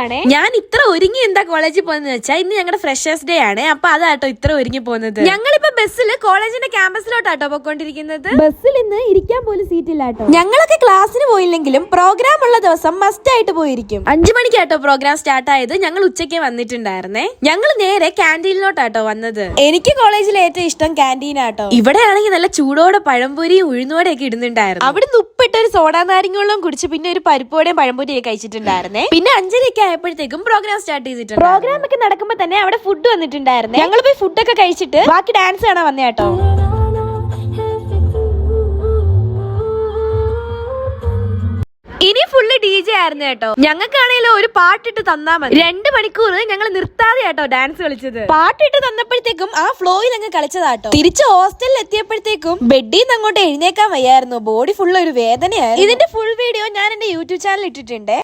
ആണ്. ഞാൻ ഇത്ര ഒരുങ്ങി എന്താ കോളേജിൽ പോകുന്നത് വെച്ചാൽ ഇന്ന് ഞങ്ങളുടെ ഫ്രഷേഴ്സ് ഡേ ആണ്. അപ്പൊ അതാട്ടോ ഇത്ര ഒരുങ്ങി പോകുന്നത്. ഞങ്ങളിപ്പോ ബസ്സിൽ കോളേജിന്റെ ക്യാമ്പസിലോട്ടാട്ടോ പോയിക്കൊണ്ടിരിക്കുന്നത്. ബസ്സിൽ ഇന്ന് ഇരിക്കാൻ പോലും സീറ്റ് ഇല്ലാട്ടോ. ഞങ്ങളൊക്കെ ക്ലാസ്സിന് പോയില്ലെങ്കിലും പ്രോഗ്രാം ഉള്ള ദിവസം മസ്റ്റ് ആയിട്ട് പോയിരിക്കും. 5 മണിക്കാട്ടോ പ്രോഗ്രാം സ്റ്റാർട്ട് ആയത്. ഞങ്ങൾ ഉച്ചയ്ക്ക് വന്നിട്ടുണ്ടായിരുന്നേ. ഞങ്ങൾ നേരെ ക്യാൻറ്റീനിലോട്ടാട്ടോ വന്നത്. എനിക്ക് കോളേജിൽ ഏറ്റവും ഇഷ്ടം ക്യാൻറ്റീനാട്ടോ. ഇവിടെ ആണെങ്കിൽ നല്ല ചൂടോടെ പഴംപൊരിയും ഉഴുന്നോടെയൊക്കെ ഇടുന്നുണ്ടായിരുന്നു. അവിടെ ഉപ്പിട്ട ഒരു സോഡാ നാരങ്ങ കുടിച്ച് പിന്നെ ഒരു പരിപ്പോടെയും പഴംപൊരിയൊക്കെ കഴിച്ചിട്ടുണ്ടായിരുന്നേ. പിന്നെ 5:30 ആയപ്പോഴത്തേക്കും പ്രോഗ്രാം സ്റ്റാർട്ട് ചെയ്തിട്ടുണ്ട്. പ്രോഗ്രാം ഒക്കെ നടക്കുമ്പോ തന്നെ അവിടെ ഫുഡ് വന്നിട്ടുണ്ടായിരുന്നു. ഞങ്ങൾ പോയി ഫുഡൊക്കെ കഴിച്ചിട്ട് ബാക്കി ഡാൻസ് കാണാൻ വന്നേ കേട്ടോ. ഇനി ഫുള്ള് DJ ആയിരുന്നു കേട്ടോ. ഞങ്ങൾക്കാണെങ്കിലും ഒരു പാട്ടിട്ട് തന്നാ മതി. 2 മണിക്കൂർ ഞങ്ങൾ നിർത്താതെ കേട്ടോ ഡാൻസ് കളിച്ചത്. പാട്ടിട്ട് തന്നപ്പോഴത്തേക്കും ആ ഫ്ലോയിൽ അങ്ങ് കളിച്ചതാട്ടോ. തിരിച്ച് ഹോസ്റ്റലിൽ എത്തിയപ്പോഴത്തേക്കും ബെഡിൽ നിന്ന് അങ്ങോട്ട് എഴുന്നേക്കാൻ വയ്യായിരുന്നു. ബോഡി ഫുള്ള് ഒരു വേദനയായിരുന്നു. ഇതിന്റെ ഫുൾ വീഡിയോ ഞാൻ എന്റെ യൂട്യൂബ് ചാനൽ ഇട്ടിട്ടുണ്ട്.